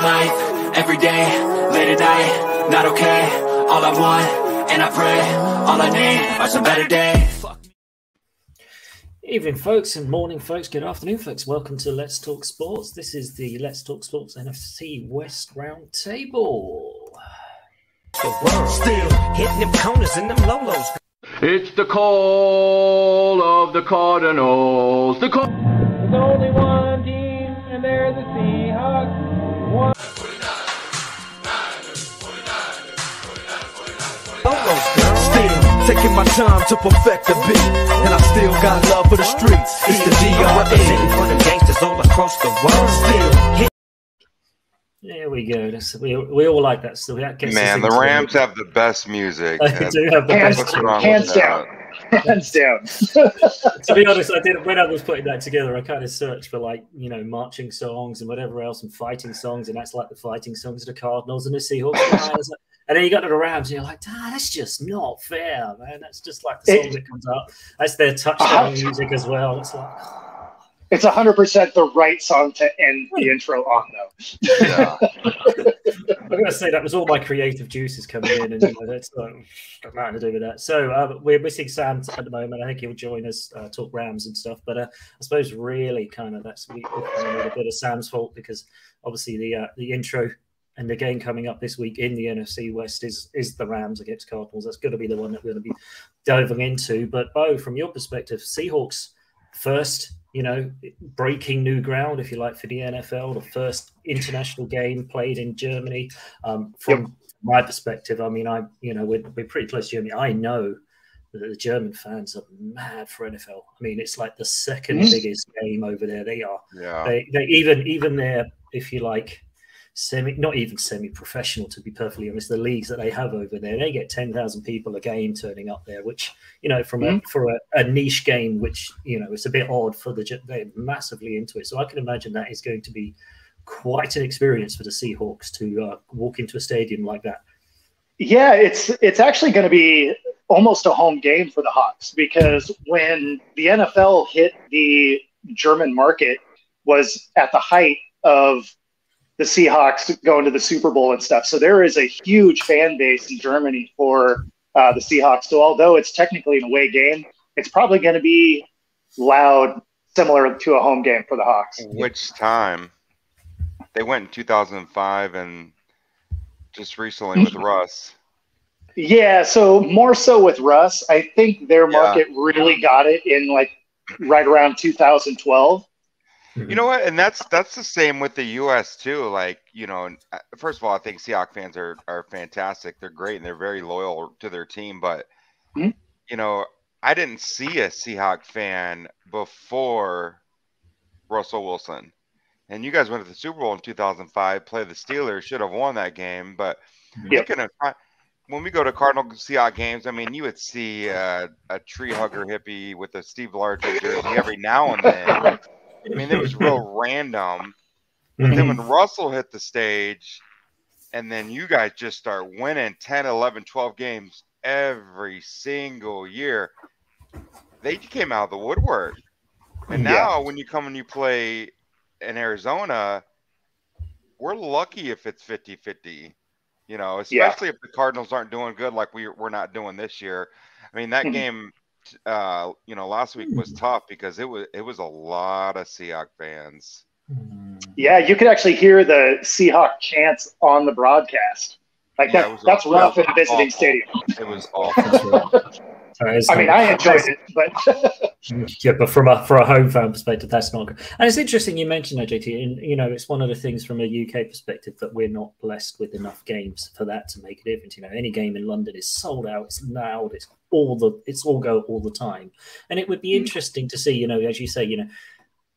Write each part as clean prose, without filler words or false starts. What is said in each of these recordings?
life, every day, late at night, not okay. All I want, and I pray, all I need are some better days. Evening, folks, and morning, folks. Good afternoon, folks. Welcome to Let's Talk Sports. This is the Let's Talk Sports NFC West Roundtable. Still hitting them corners and them lolos. It's the call of the Cardinals. The call. There's only one team, and they're the Seahawks. Still taking my time to perfect the beat, and I still got love for the streets. It's the DRE. Representing for the gangsters all across the world. Still. There we go. We all like that. So that gets Man, the Rams have the best music. They do have the best. Hands down. Hands down. To be honest, I did when I was putting that together. I kind of searched for marching songs and whatever else, and fighting songs, and that's like the fighting songs of the Cardinals and the Seahawks. And then you got to the Rams, and you're like, that's just not fair, man. That's just like the song that comes up. That's their touchdown music as well. It's like. It's 100% the right song to end the intro on, though. Yeah. I'm going to say that was all my creative juices coming in, and that's got nothing to do with that. So we're missing Sam at the moment. I think he'll join us, talk Rams and stuff. But I suppose really kind of that's a bit of Sam's fault, because obviously the intro and the game coming up this week in the NFC West is the Rams against Cardinals. That's going to be the one that we're going to be diving into. But Bo, from your perspective, Seahawks first. Breaking new ground, if you like, for the NFL, the first international game played in Germany. From my perspective, I mean, we're pretty close to Germany. I know that the German fans are mad for NFL. I mean, it's like the second biggest game over there. They are. Yeah. They even their, if you like, not even semi-professional, to be perfectly honest, the leagues that they have over there, they get 10,000 people a game turning up there, which, for a niche game, which, it's a bit odd they're massively into it. So I can imagine that is going to be quite an experience for the Seahawks to walk into a stadium like that. Yeah, it's actually going to be almost a home game for the Hawks, because when the NFL hit the German market was at the height of the Seahawks going to the Super Bowl and stuff. So there is a huge fan base in Germany for the Seahawks. So although it's technically an away game, it's probably going to be loud, similar to a home game for the Hawks. Which time? They went in 2005 and just recently with Russ. Yeah, so more so with Russ. I think their market really got it in right around 2012. You know what? And that's the same with the U.S. too. First of all, I think Seahawks fans are fantastic. They're great and they're very loyal to their team. But, I didn't see a Seahawks fan before Russell Wilson. And you guys went to the Super Bowl in 2005, played the Steelers, should have won that game. But when we go to Cardinal Seahawks games, I mean, you would see a tree hugger hippie with a Steve Largent jersey every now and then. I mean, it was real random. But then when Russell hit the stage, and then you guys just start winning 10, 11, 12 games every single year, they came out of the woodwork. And now when you come and you play in Arizona, we're lucky if it's 50-50, especially if the Cardinals aren't doing good like we're not doing this year. I mean, that game – last week was tough because it was a lot of Seahawks fans. Yeah, you could actually hear the Seahawks chants on the broadcast. That's rough in a visiting stadium. It was awful. I enjoyed it, but but for a home fan perspective, that's not good. And it's interesting you mentioned that, JT. And it's one of the things from a UK perspective that we're not blessed with enough games for that to make a difference. Any game in London is sold out. It's loud. It's all go all the time. And it would be interesting to see, as you say,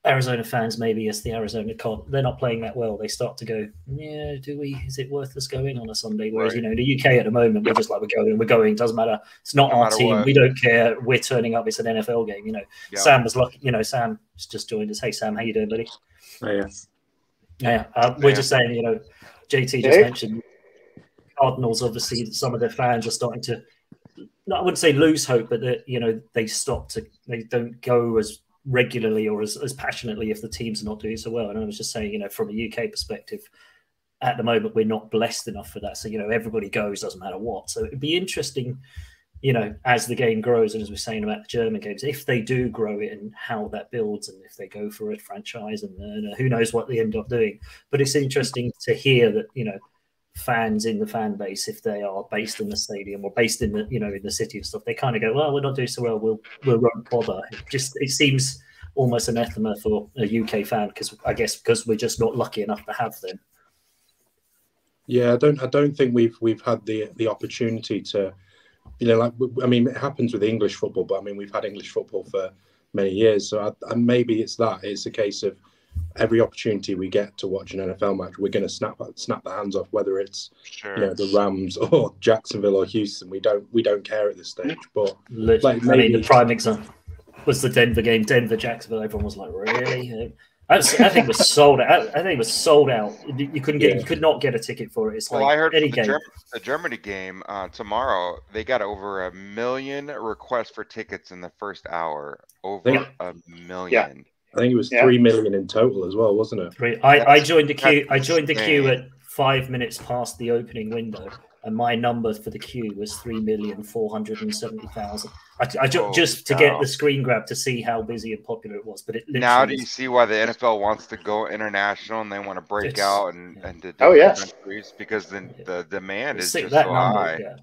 Arizona fans, maybe as the Arizona Cardinals, they're not playing that well. They start to go, is it worth us going on a Sunday? Whereas, in the UK at the moment, we're just like, we're going, doesn't matter. It's not our team. What. We don't care. We're turning up. It's an NFL game, Sam was lucky, Sam just joined us. Hey, Sam, how you doing, buddy? Oh, yes. Yeah. We're just saying, JT just mentioned Cardinals, obviously, some of their fans are starting to, I wouldn't say lose hope, but that, they don't go as regularly or as passionately if the teams are not doing so well. And I was just saying, from a UK perspective, at the moment we're not blessed enough for that. So, everybody goes, doesn't matter what. So it'd be interesting, as the game grows, and as we're saying about the German games, if they do grow it and how that builds, and if they go for a franchise, and who knows what they end up doing. But it's interesting to hear that, fans in the fan base, if they are based in the stadium or based in the, in the city and stuff, they kind of go, well, we're not doing so well, we won't bother. It seems almost anathema for a UK fan, because we're just not lucky enough to have them. Yeah, I don't think we've had the opportunity to, it happens with English football, but we've had English football for many years. So maybe it's a case of every opportunity we get to watch an NFL match, we're going to snap the hands off, whether it's the Rams or Jacksonville or Houston. We don't care at this stage. But the prime example was the Denver game, Denver-Jacksonville. Everyone was like, really? I think it was sold out. I think it was sold out. You couldn't get, you could not get a ticket for it. It's I heard the Germany game tomorrow. They got over 1 million requests for tickets in the first hour. Over 1 million. Yeah. I think it was 3 million in total as well, wasn't it? I joined the queue. I joined the queue at 5 minutes past the opening window, and my number for the queue was 3,470,000. Just to get the screen grab to see how busy and popular it was. But it now do you see why the NFL wants to go international and they want to break out and to different countries, because the demand is just so high. Yeah.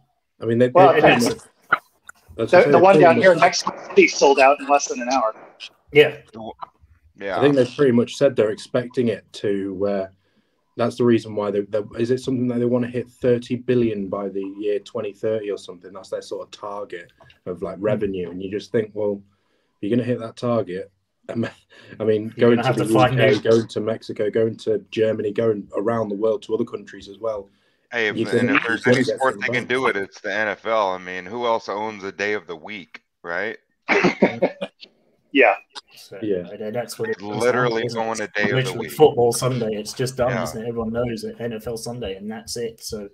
The one down here in Mexico City sold out in less than an hour. Yeah. I think they've pretty much said they're expecting it to. That's the reason why is it something that they want to hit 30 billion by the year 2030 or something? That's their sort of target of revenue, and you just think, well, you're going to hit that target. Going to the UK, going to Mexico, going to Germany, going around the world to other countries as well. Hey, if there's any sport that can do it, it's the NFL. Who else owns a day of the week, right? Yeah. So, that's what it's literally going a day of the week. Football Sunday, it's just done, isn't it? Everyone knows it. NFL Sunday, and that's it. So,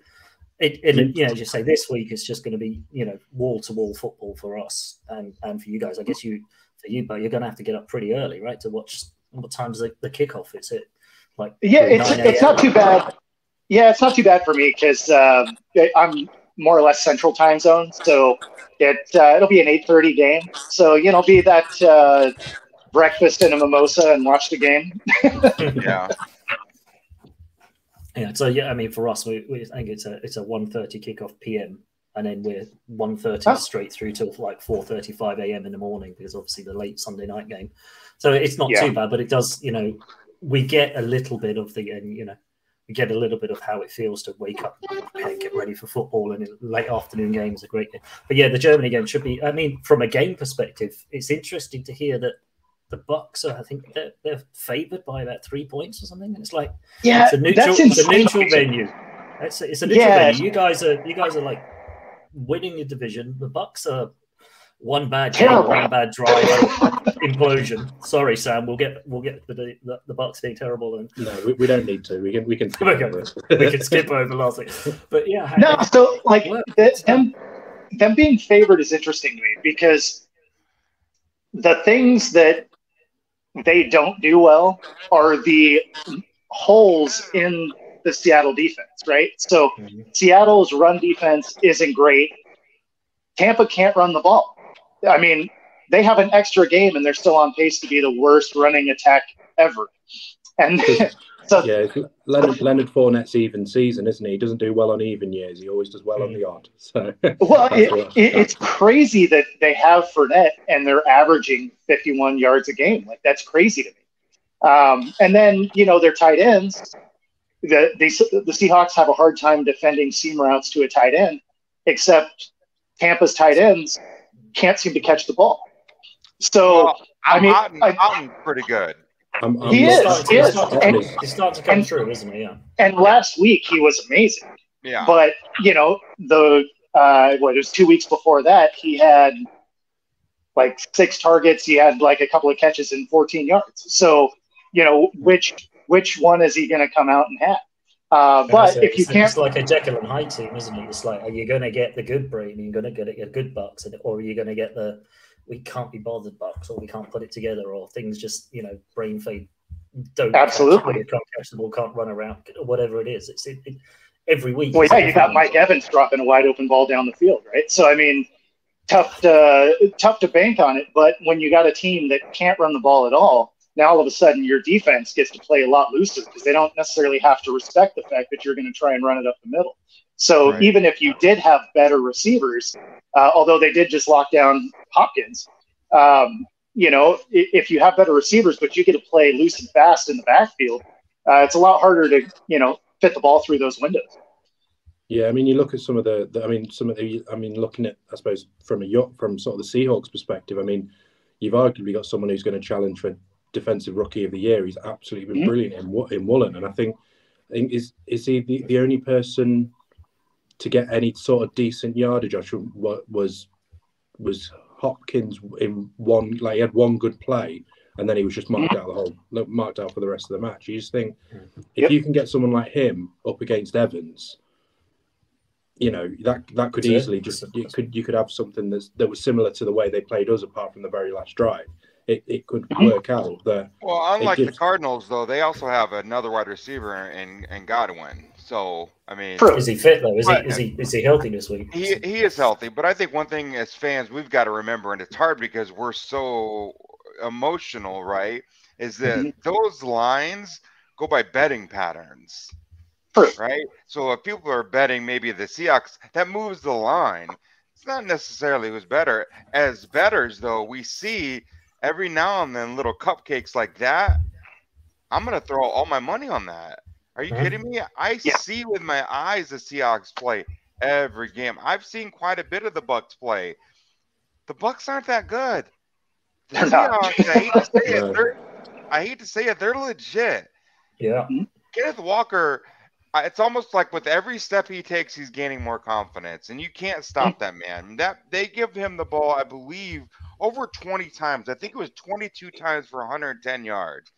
as you say, this week it's just going to be, wall to wall football for us and for you guys. I guess but you're going to have to get up pretty early, right, to watch. What time's the kickoff? Is it it's not too bad. Yeah, it's not too bad for me because I'm more or less central time zone, so it'll be an 8:30 game. So be that breakfast and a mimosa and watch the game. So for us, we think it's a 1:30 kickoff PM, and then we're 1:30 straight through till 4:35 AM in the morning, because obviously the late Sunday night game. So it's not too bad, but it does. We get a little bit of we get a little bit of how it feels to wake up and get ready for football, and late afternoon games are great. But the Germany game should be, from a game perspective, it's interesting to hear that the Bucks are, I think they're favored by about 3 points or something. And it's it's a neutral venue. It's a neutral venue. You guys are winning the division. The Bucks are one bad game, one bad drive, implosion. Sorry, Sam. We'll get the Bucks being terrible. And no, we don't need to. We can skip over. We can skip over last week. But them being favored is interesting to me, because the things that they don't do well are the holes in the Seattle defense, right? So Seattle's run defense isn't great. Tampa can't run the ball. They have an extra game and they're still on pace to be the worst running attack ever. And Leonard Fournette's even season, isn't he? He doesn't do well on even years. He always does well on the odd. So it's crazy that they have Fournette and they're averaging 51 yards a game. That's crazy to me. And then their tight ends. The Seahawks have a hard time defending seam routes to a tight end, except Tampa's tight ends can't seem to catch the ball. So I'm pretty good. He is. He's starting to come through, isn't he? Yeah. And last week he was amazing. Yeah. But it was 2 weeks before that, he had 6 targets. He had a couple of catches and 14 yards. So which one is he going to come out and have? But if you can't, it's like a Jekyll and Hyde team, isn't it? It's are you going to get the good brain? Are you going to get a good Bucks, or are you going to get the we can't be bothered Bucks, or we can't put it together, or things just brain fade don't Absolutely can't catch the ball, can't run around, whatever it is. It's every week. Well, yeah, you got Mike Evans dropping a wide open ball down the field, right? So I mean, tough to bank on it. But when you got a team that can't run the ball at all, now all of a sudden your defense gets to play a lot looser because they don't necessarily have to respect the fact that you're going to try and run it up the middle. So even if you did have better receivers, although they did just lock down Hopkins, if you have better receivers, but you get to play loose and fast in the backfield, it's a lot harder to, fit the ball through those windows. Yeah, I mean, you look at some of the looking at, I suppose, from sort of the Seahawks perspective, I mean, you've arguably got someone who's going to challenge for Defensive Rookie of the Year. He's absolutely been brilliant in Woolen, and I think is he the only person to get any sort of decent yardage? Was Hopkins in one, like he had one good play, and then he was just marked out for the rest of the match. You just think if you can get someone like him up against Evans, that could easily you could have something that was similar to the way they played us, apart from the very last drive. It could work out that. Well, unlike the Cardinals, though, they also have another wide receiver in Godwin. So I mean, is he fit though? Is he healthy this week? He is healthy, but I think one thing as fans we've got to remember, and it's hard because we're so emotional, right? Is that those lines go by betting patterns. Right? So if people are betting maybe the Seahawks, that moves the line. It's not necessarily who's better. As bettors, though, we see every now and then little cupcakes like that. I'm going to throw all my money on that. Are you kidding me? I see with my eyes the Seahawks play every game. I've seen quite a bit of the Bucs play. The Bucs aren't that good. The Seahawks, I hate to say it, they're legit. Yeah. Kenneth Walker, it's almost like with every step he takes, he's gaining more confidence, and you can't stop that man. They give him the ball, I believe, over 20 times. I think it was 22 times for 110 yards.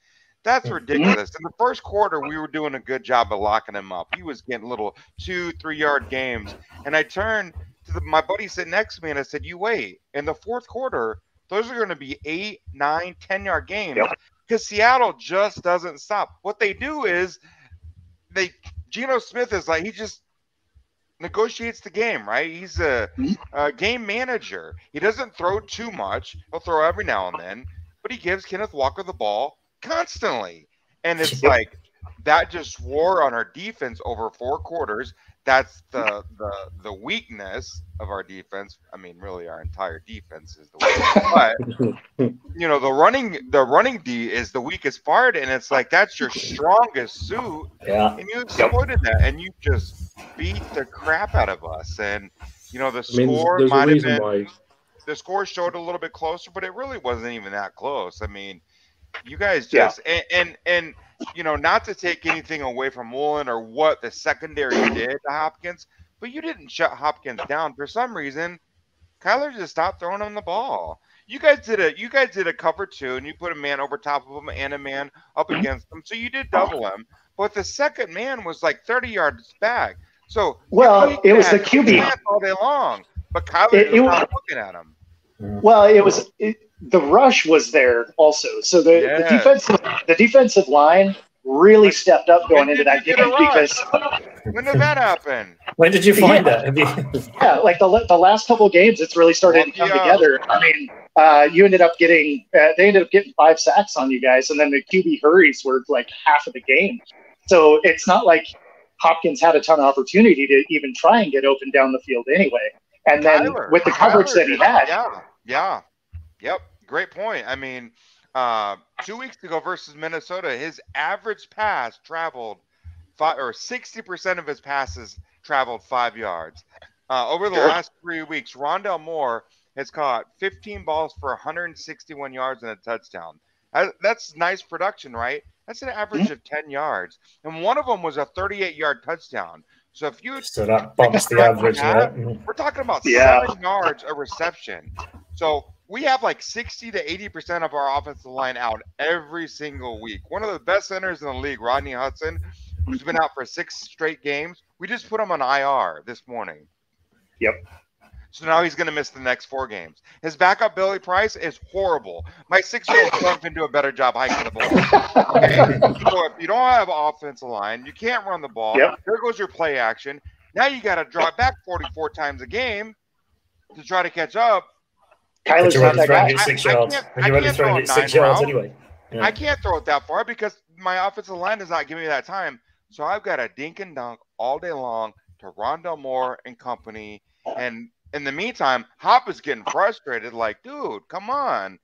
That's ridiculous. In the first quarter, we were doing a good job of locking him up. He was getting little 2-3 yard games, and I turned to my buddy sitting next to me and I said, "You wait. In the fourth quarter, those are going to be 8, 9, 10 yard games because Seattle just doesn't stop. What they do is Geno Smith is like, he just negotiates the game, right? He's a game manager. He doesn't throw too much. He'll throw every now and then, but he gives Kenneth Walker the ball constantly. And it's like that just wore on our defense over 4 quarters. That's the weakness of our defense. I mean, really, our entire defense is the weakness. But the running D is the weakest part, and it's like that's your strongest suit. Yeah. And you exploited that, and you just beat the crap out of us. And the score might have been. The score showed a little bit closer, but it really wasn't even that close. I mean, you guys just and not to take anything away from Woolen or what the secondary did to Hopkins, but you didn't shut Hopkins down. For some reason, Kyler just stopped throwing him the ball. You guys did a cover 2, and you put a man over top of him and a man up against him, so you did double him. But the second man was like 30 yards back. So it was the QB all day long, but Kyler was not looking at him. Well, the rush was there also. So the defensive line really stepped up going into that game because. When did that happen? When did you find that? Like the last couple of games, it's really started to come together. I mean, they ended up getting 5 sacks on you guys, and then the QB hurries were like half of the game. So it's not like Hopkins had a ton of opportunity to even try and get open down the field anyway. And then with the coverage that he had. Yep. Great point. I mean, 2 weeks ago versus Minnesota, his average pass traveled 60% of his passes traveled 5 yards. Over the last 3 weeks, Rondale Moore has caught 15 balls for 161 yards and a touchdown. That's nice production, right? That's an average of 10 yards. And one of them was a 38-yard touchdown. So that bumps the average. We're talking about 7 yards a reception. So we have like 60 to 80% of our offensive line out every single week. One of the best centers in the league, Rodney Hudson, who's been out for 6 straight games. We just put him on IR this morning. Yep. So now he's going to miss the next 4 games. His backup, Billy Price, is horrible. My 6-year-old son can do a better job hiking the ball. Okay? So if you don't have offensive line, you can't run the ball. Yep. There goes your play action. Now you got to drop back 44 times a game to try to catch up. Kyler's You're not only that throwing guy. it 6 I yards. can't- And you're I only can't throwing throw it 9 6 yards routes. anyway. Yeah. I can't throw it that far because my offensive line is not giving me that time. So I've got to dink and dunk all day long to Rondell Moore and company. And in the meantime, Hop is getting frustrated. Like, dude, come on.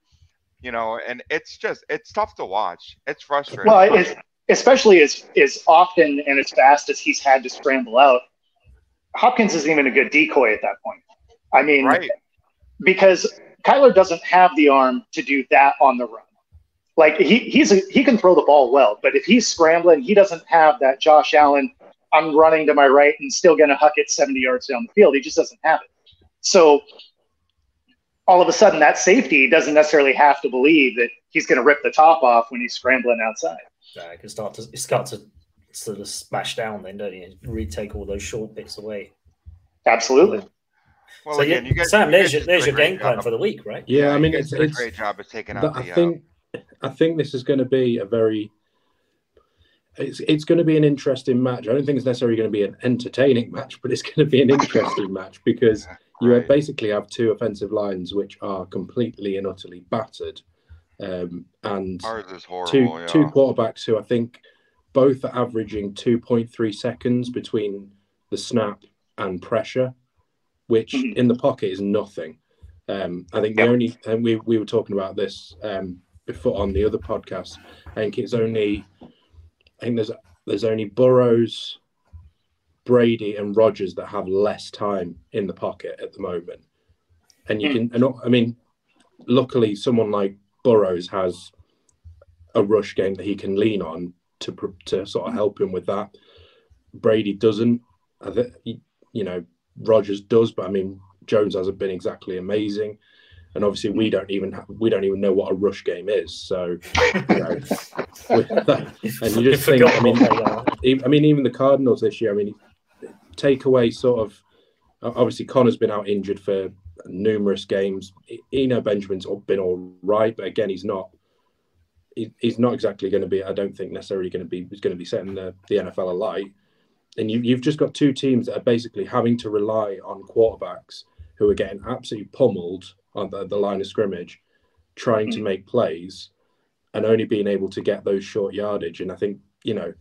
You know, and it's tough to watch. It's frustrating. Well, especially as often and as fast as he's had to scramble out, Hopkins isn't even a good decoy at that point. I mean, right. Because Kyler doesn't have the arm to do that on the run. Like he can throw the ball well, but if he's scrambling, he doesn't have that Josh Allen, I'm running to my right and still going to huck it 70 yards down the field. He just doesn't have it. So all of a sudden that safety doesn't necessarily have to believe that he's going to rip the top off when he's scrambling outside. Yeah, it can start to sort of smash down then, don't you? Retake all those short bits away. Absolutely. Well, So again, you guys, Sam, you there's guys your did a great game plan job. for the week, right? Yeah, I mean, you guys it's did a great job of taking out I think this is going to be a very. It's going to be an interesting match. I don't think it's necessarily going to be an entertaining match, but it's going to be an interesting match because you Right. basically have 2 offensive lines which are completely and utterly battered, and Ours is horrible. two quarterbacks who I think both are averaging 2.3 seconds between the snap and pressure, which in the pocket is nothing. I think the only, and we were talking about this before on the other podcast. I think there's only Burrows, Brady, and Rodgers that have less time in the pocket at the moment. And you can, and I mean, luckily someone like Burrows has a rush game that he can lean on to sort of help him with that. Brady doesn't. You know, Rodgers does, but I mean, Jones hasn't been exactly amazing, and obviously we don't even know what a rush game is. So, you know, and you just think, I mean, even the Cardinals this year. I mean, take away sort of obviously Connor's been out injured for numerous games. Eno Benjamin's been all right, but again, he's not exactly going to be. I don't think necessarily going to be setting the NFL alight. And you've just got 2 teams that are basically having to rely on quarterbacks who are getting absolutely pummeled on the line of scrimmage, trying to make plays and only being able to get those short yardage. And I think, you know,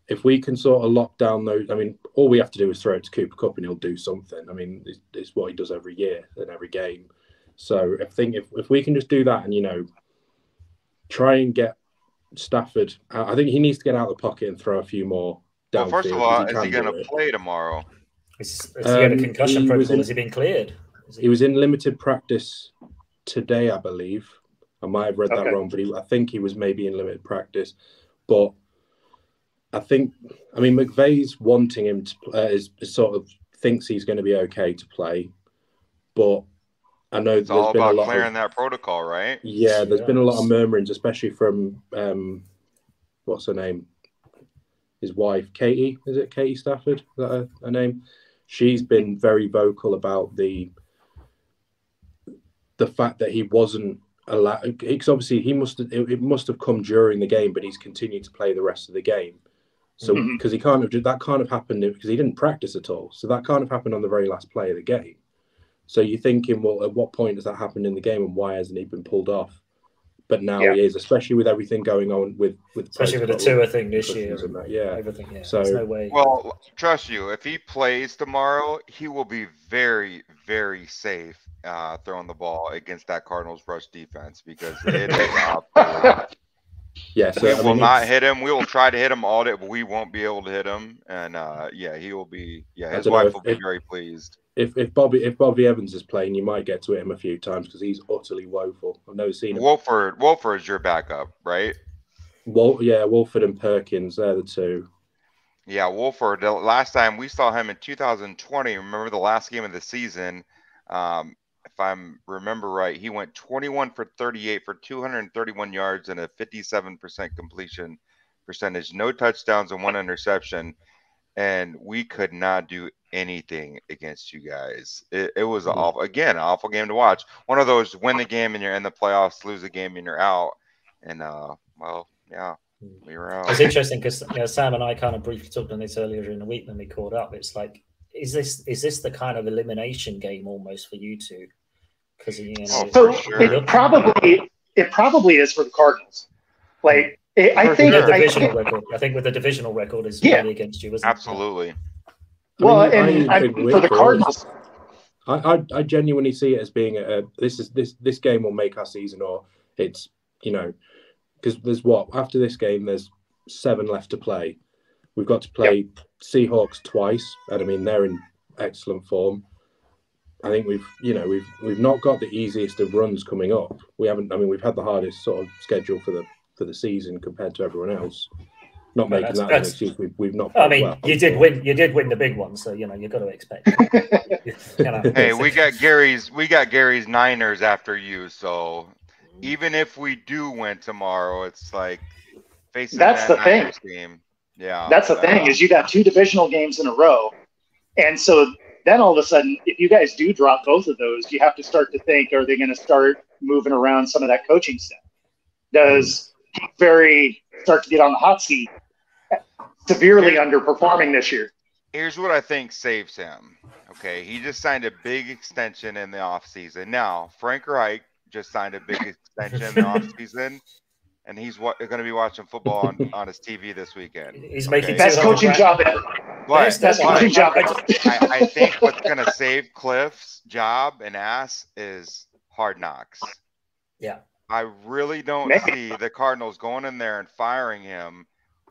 if we can sort of lock down those, I mean, all we have to do is throw it to Cooper Kupp and he'll do something. I mean, it's what he does every year and every game. So I think if we can just do that and, you know, try and get Stafford, I think he needs to get out of the pocket and throw a few more. Well, first of all, is he going to play tomorrow? Is he had a concussion protocol? Has he been cleared? He was in limited practice today, I believe. I might have read that wrong, but I think he was maybe in limited practice. But I mean, McVay's wanting him to is sort of thinks he's going to be okay to play. But I know it's there's all been about a lot clearing that protocol, right? Yeah, there's been a lot of murmurings, especially from what's her name? His wife, Katie. Is it Katie Stafford? Is that her name? She's been very vocal about the fact that he wasn't allowed. Because obviously it must have come during the game, but he's continued to play the rest of the game. So because that can't have happened because he didn't practice at all. So that can't have happened on the very last play of the game. So you're thinking, well, at what point has that happened in the game, and why hasn't he been pulled off? But now he is, especially with everything going on with especially with the Tua thing this year. Yeah, everything. Yeah, so there's no way. Well, trust you, if he plays tomorrow, he will be very, very safe throwing the ball against that Cardinals rush defense because it is up. Yeah, so we will not hit him. We will try to hit him all day, but we won't be able to hit him. And he will be. Yeah, his wife will be very pleased. If Bobby Evans is playing, you might get to hit him a few times because he's utterly woeful. I've never seen him. Wolford is your backup, right? Wolford and Perkins, they're the 2. Yeah, Wolford. The last time we saw him in 2020, remember the last game of the season? If I remember right, he went 21 for 38 for 231 yards and a 57% completion percentage, no touchdowns and 1 interception. and we could not do anything against you guys. It was an awful game to watch. One of those win the game and you're in the playoffs, lose the game and you're out. And well, yeah, we were out. It's interesting because Sam and I kind of briefly talked on this earlier in the week when we caught up. It's like, is this the kind of elimination game almost for you two? Because it probably is for the Cardinals. Like I think with the divisional record is really against you, isn't it? Absolutely. Well, for the Cardinals, I genuinely see it as being this game will make our season, or it's because there's after this game there's 7 left to play. We've got to play Seahawks twice, and I mean they're in excellent form. I think we've not got the easiest of runs coming up. We haven't. I mean, we've had the hardest sort of schedule for the season compared to everyone else. Not making that an excuse. We've not. I mean, you did win. You did win the big one, so you've got to expect. Hey, we got Gary's Niners after you. So even if we do win tomorrow, it's like facing that's the Niners thing. Team. Yeah, that's the thing is you got 2 divisional games in a row, and so then all of a sudden, if you guys do drop both of those, you have to start to think: are they going to start moving around some of that coaching staff? Does Barry start to get on the hot seat? Severely underperforming this year. Here's what I think saves him. Okay, he just signed a big extension in the offseason. Now, Frank Reich just signed a big extension in the offseason, and he's going to be watching football on his TV this weekend. He's making best coaching job ever. But best coaching job ever. I think what's going to save Cliff's job and ass is Hard Knocks. Yeah. I really don't see the Cardinals going in there and firing him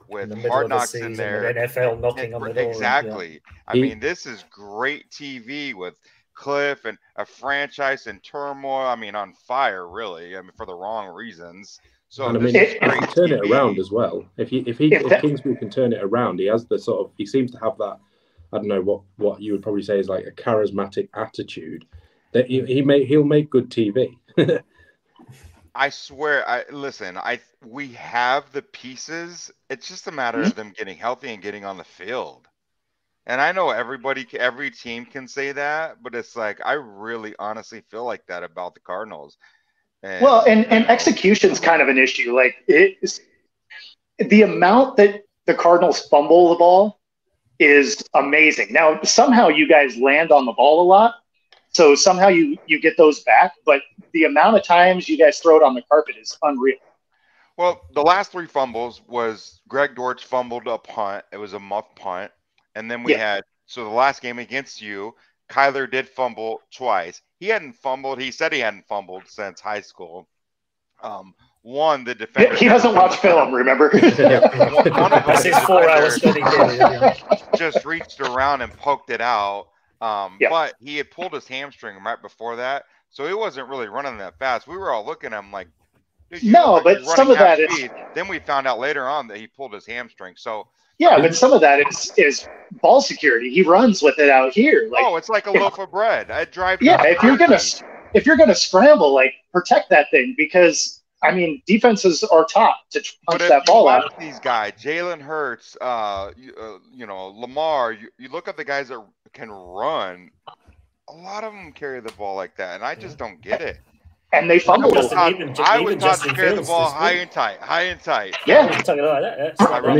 with Hard Knocks in there. NFL knocking on the door. Exactly. I mean, this is great TV with Cliff and a franchise in turmoil. I mean, on fire, really. I mean, for the wrong reasons. So and I mean, if he can turn it around as well. If Kingsbury can turn it around, he has the sort of. He seems to have that. I don't know what you would probably say is like a charismatic attitude. That he'll make good TV. I swear, we have the pieces. It's just a matter of them getting healthy and getting on the field. And I know every team can say that, but it's like I really honestly feel like that about the Cardinals. And execution's kind of an issue. Like the amount that the Cardinals fumble the ball is amazing. Now, somehow you guys land on the ball a lot. So somehow you get those back, but the amount of times you guys throw it on the carpet is unreal. Well, the last 3 fumbles was Greg Dortch fumbled a punt. It was a muff punt. And then we had – so the last game against you, Kyler did fumble twice. He hadn't fumbled. He said he hadn't fumbled since high school. One, the defender – He doesn't watch film, remember? One of them, that's his 4-hour study. Just reached around and poked it out. But he had pulled his hamstring right before that, so he wasn't really running that fast. We were all looking at him like, no, but some of that is. Then we found out later on that he pulled his hamstring. So but some of that is ball security. He runs with it out here. Like, it's like a loaf of bread. I drive. Yeah, if you're gonna scramble, like protect that thing because I mean defenses are taught to punch that ball out. These guys, Jalen Hurts, Lamar. You look at the guys that can run. A lot of them carry the ball like that, and I just don't get it. And they fumble. I was taught to carry the ball high and tight. Yeah. I run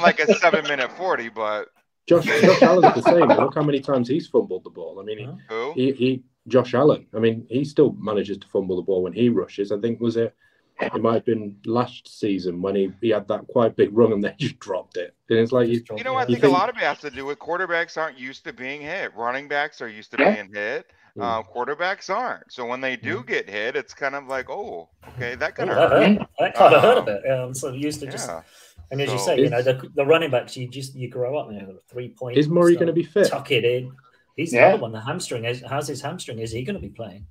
like a 7-minute 40, but Josh Allen's the same. Look how many times he's fumbled the ball. I mean, Josh Allen. I mean, he still manages to fumble the ball when he rushes. I think it might have been last season when he had that quite big run and they just dropped it. And it's like I think a lot of it has to do with quarterbacks aren't used to being hit. Running backs are used to being hit. Quarterbacks aren't. So when they do get hit, it's kind of like, oh, okay, that kind of hurt. That kind of hurt a bit. I'm so used to just. And as you say, the running backs, you grow up and 3 points. Is Murray going to be fit? Tuck it in. He's the other one. The hamstring how's his hamstring? Is he going to be playing?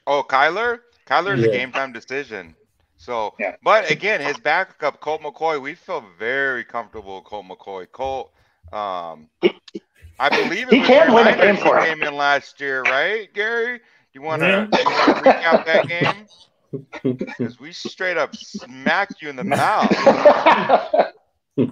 Oh, Kyler's a game time decision. So, but again, his backup, Colt McCoy, we feel very comfortable with Colt McCoy. Colt, I believe he can win a game for him. Came in last year, right, Gary? You want to recap that game? Because we straight up smacked you in the mouth. That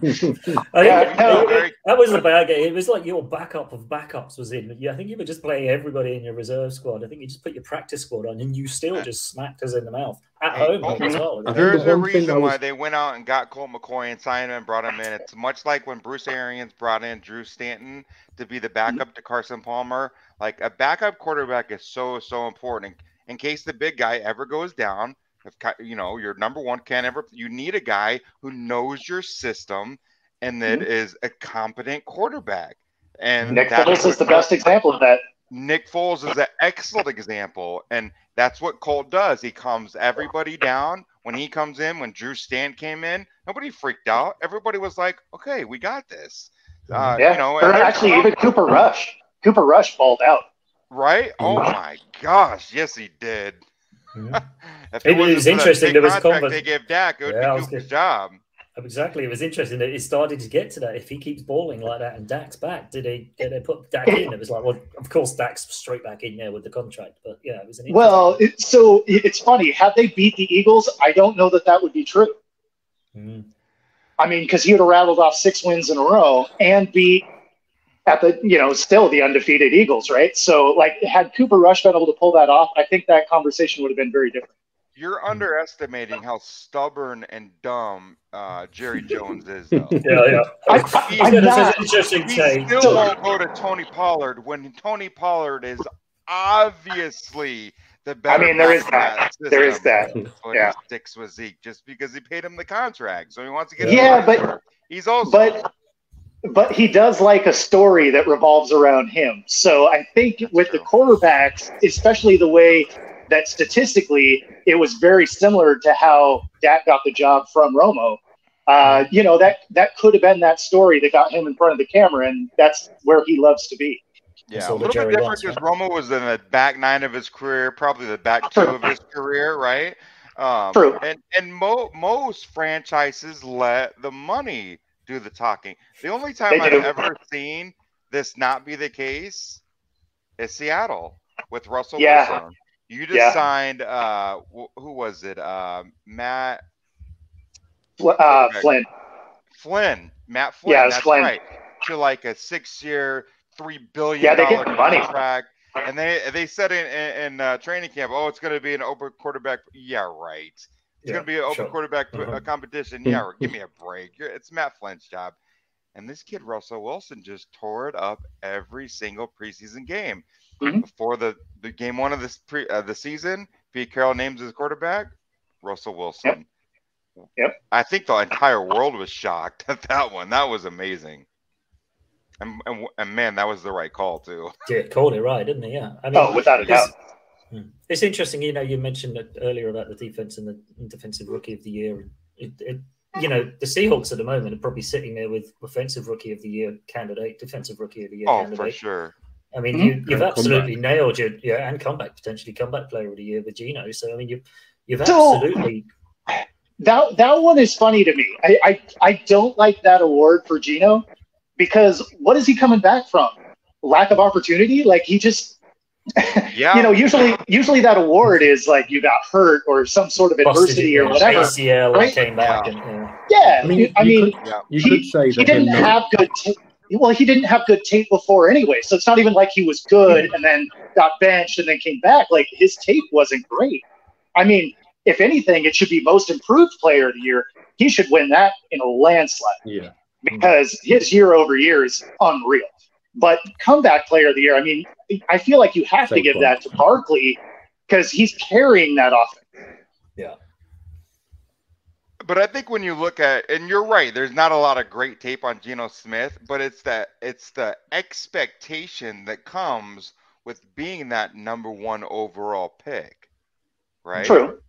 was a bad game. It was like your backup of backups was in. I think you were just playing everybody in your reserve squad. I think you just put your practice squad on, and you still just smacked us in the mouth at home as well. There's a reason why they went out and got Colt McCoy and signed him and brought him in. It's much like when Bruce Arians brought in Drew Stanton to be the backup to Carson Palmer. Like, a backup quarterback is so important in case the big guy ever goes down. If your number one can't ever, you need a guy who knows your system and that is a competent quarterback. And Nick Foles is the best example of that. Nick Foles is an excellent example, and that's what Colt does. He calms everybody down. When he comes in, when Drew Stanton came in, nobody freaked out. Everybody was like, "Okay, we got this." Or actually, even Cooper Rush. Cooper Rush balled out. Right? Oh my gosh, yes, he did. If it was interesting. There was a conversation they gave Dak. It would be Cooper's job. Exactly. It was interesting that it started to get to that. If he keeps balling like that and Dak's back, did they put Dak in? It was like, well, of course, Dak's straight back in there with the contract. But yeah, it was an so it's funny. Had they beat the Eagles, I don't know that would be true. I mean, because he would have rattled off 6 wins in a row and beat at the, still the undefeated Eagles, right? So, like, had Cooper Rush been able to pull that off, I think that conversation would have been very different. You're underestimating how stubborn and dumb Jerry Jones is, though. He still won't go to Tony Pollard when Tony Pollard is obviously the better. I mean, there is that. There is that. But he sticks with Zeke just because he paid him the contract, so he wants to get. But he's also. But he does like a story that revolves around him. So I think with the quarterbacks, especially the way that statistically it was very similar to how Dak got the job from Romo. That could have been that story that got him in front of the camera, and that's where he loves to be. Yeah, a little bit different because Romo was in the back 9 of his career, probably the back 2 of his career, right? True. And most franchises let the money do the talking. The only time I've ever seen this not be the case is Seattle with Russell Wilson. You just signed who was it? Matt Flynn. Matt Flynn. Yeah, that's Flynn. Right. To like a 6-year, $3 billion they get money. contract. And they said in training camp, it's going to be an open quarterback. Yeah, right. It's going to be an open quarterback competition. Yeah, give me a break. It's Matt Flynn's job. And this kid, Russell Wilson, just tore it up every single preseason game. Before the game 1 of the season, Pete Carroll names his quarterback, Russell Wilson. Yep. I think the entire world was shocked at that one. That was amazing. And man, that was the right call too. Yeah, called it right, didn't he? Yeah. I mean, without a doubt. It's interesting, you mentioned it earlier about the defense and the defensive rookie of the year. The Seahawks at the moment are probably sitting there with offensive rookie of the year candidate, defensive rookie of the year candidate. For sure. I mean, you've absolutely nailed and potentially comeback player of the year with Geno. So I mean, you've absolutely. That one is funny to me. I don't like that award for Geno because what is he coming back from? Lack of opportunity? Like he just. Usually that award is like you got hurt or some sort of adversity or whatever. ACL right? Came back. You could say he didn't have good. Well, he didn't have good tape before anyway, so it's not even like he was good and then got benched and then came back. Like his tape wasn't great. I mean, if anything, it should be most improved player of the year. He should win that in a landslide. Yeah, because his year over year is unreal. But comeback player of the year, I mean, I feel like you have to give that to Barkley because he's carrying that offense. Yeah. But I think when you look at, and you're right, there's not a lot of great tape on Geno Smith, but it's the expectation that comes with being that number 1 overall pick, right? True.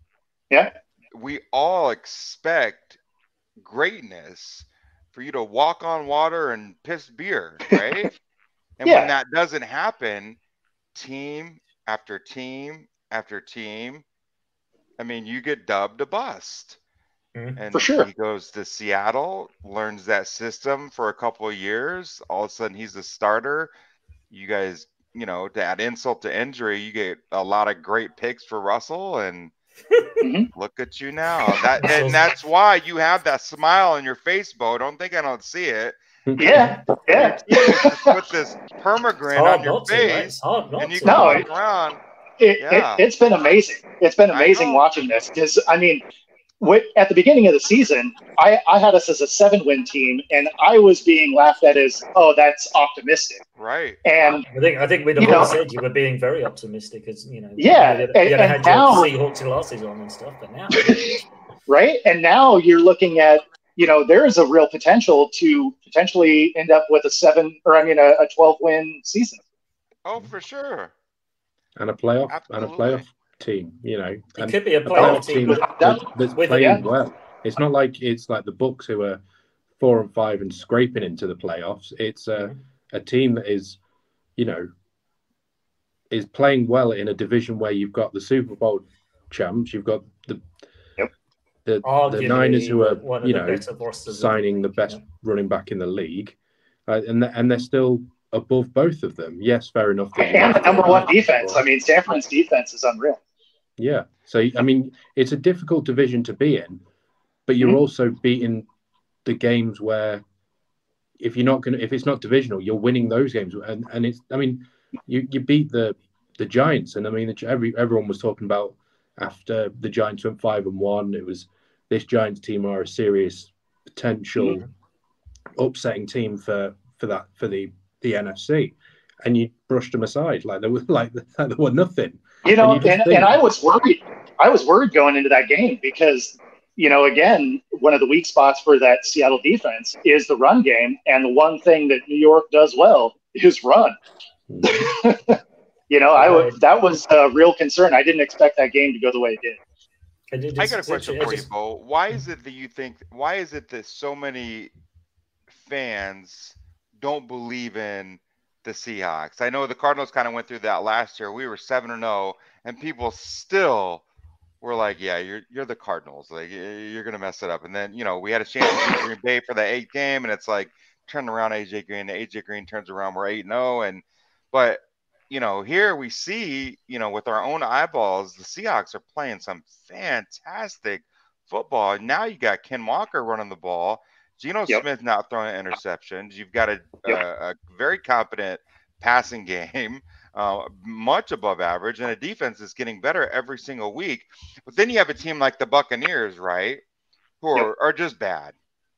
Yeah. We all expect greatness for you to walk on water and piss beer, right? And when that doesn't happen, team after team after team, I mean, you get dubbed a bust. And for sure. He goes to Seattle, learns that system for a couple of years. All of a sudden, he's a starter. You guys, to add insult to injury, you get a lot of great picks for Russell, and Look at you now. And that's why you have that smile on your face, Bo. Don't think I don't see it. Yeah. Put this permagrin on your face, and you can walk around. It's been amazing. It's been amazing watching this because, I mean, at the beginning of the season, I had us as a 7-win team, and I was being laughed at as, oh, that's optimistic. Right. And I think we'd have all said you were being very optimistic, as you know. Yeah, you and had your now Seahawks glasses on and stuff, but now, right? And now you're looking at, there is a real potential to potentially end up with a 12-win season. Oh, for sure. And a playoff team, It could be a playoff team that's playing well. It's not like it's like the Bucs who are 4-5 and scraping into the playoffs. It's a team that is, is playing well in a division where you've got the Super Bowl champs, you've got the Niners who are signing the best running back in the league, and they're still above both of them. Yes, fair enough. And the number one defense. I mean, Stanford's defense is unreal. Yeah. So, I mean, it's a difficult division to be in, but you're also beating the games where if it's not divisional, you're winning those games. And it's, I mean, you beat the Giants. And I mean, everyone was talking about after the Giants went 5-1, it was this Giants team are a serious potential upsetting team for the NFC, and you brushed them aside like they were nothing. And I was worried. I was worried going into that game because, again, one of the weak spots for that Seattle defense is the run game, and the one thing that New York does well is run. That was a real concern. I didn't expect that game to go the way it did. I got a question for you, Bo. Why is it that so many fans don't believe in the Seahawks? I know the Cardinals kind of went through that last year. We were 7-0, and people still were like, "Yeah, you're the Cardinals. Like you're gonna mess it up." And then we had a chance to beat Green Bay for the 8th game, and it's like turn around AJ Green. AJ Green turns around. We're 8-0, but here we see with our own eyeballs, the Seahawks are playing some fantastic football. Now you got Ken Walker running the ball. Geno Smith not throwing interceptions. You've got a very competent passing game, much above average, and a defense is getting better every single week. But then you have a team like the Buccaneers, right, who are just bad.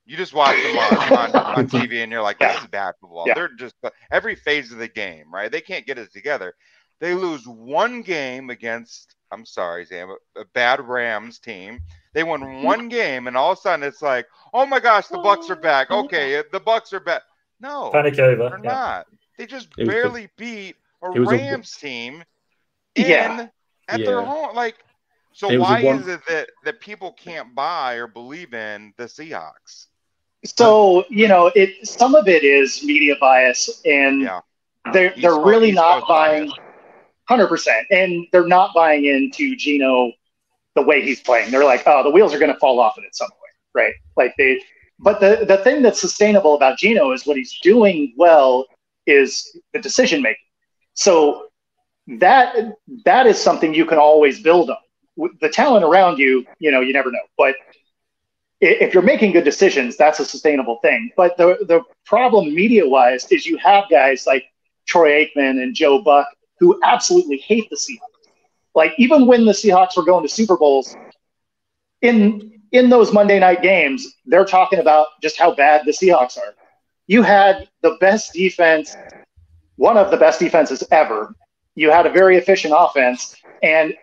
You just watch them on TV, and you're like, this is bad football. They're just every phase of the game, right? They can't get it together. They lose one game against, I'm sorry, Sam, a bad Rams team. They won one game, and all of a sudden it's like, oh my goch, the Bucs are back. Okay, the Bucs are back. No, panic over. They're not. They just barely beat a Rams team at their home. Like, so why is it that people can't buy or believe in the Seahawks? So some of it is media bias, and they're really not buying 100%, and they're not buying into Geno the way he's playing. They're like, oh, the wheels are going to fall off it at some point, right? But the thing that's sustainable about Geno is what he's doing well is the decision making. So that is something you can always build on. The talent around you, you never know. But if you're making good decisions, that's a sustainable thing. But the problem media-wise is you have guys like Troy Aikman and Joe Buck who absolutely hate the Seahawks. Like, even when the Seahawks were going to Super Bowls, in those Monday night games, they're talking about just how bad the Seahawks are. You had the best defense, one of the best defenses ever. You had a very efficient offense, and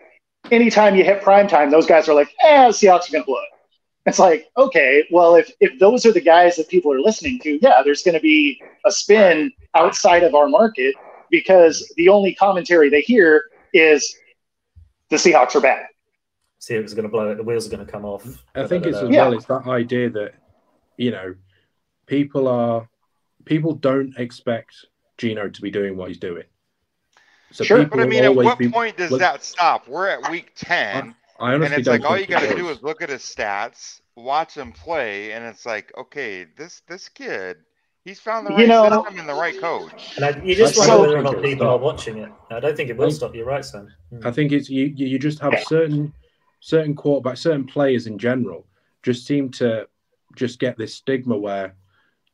anytime you hit primetime, those guys are like, the Seahawks are going to blow it. It's like, okay, well, if those are the guys that people are listening to, there's going to be a spin outside of our market because the only commentary they hear is the Seahawks are bad. Seahawks are going to blow it. The wheels are going to come off. I think it's as well. It's that idea that people don't expect Geno to be doing what he's doing. So sure, but I mean, at what point does that stop? We're at week 10. And it's like all you got to do is look at his stats, watch him play, and it's like, okay, this kid, he's found the right system and the right coach. And you just wonder whether or not people are watching it. I don't think it will stop. You're right, Sam. I think it's you just have certain certain quarterbacks, certain players in general, just seem to just get this stigma where,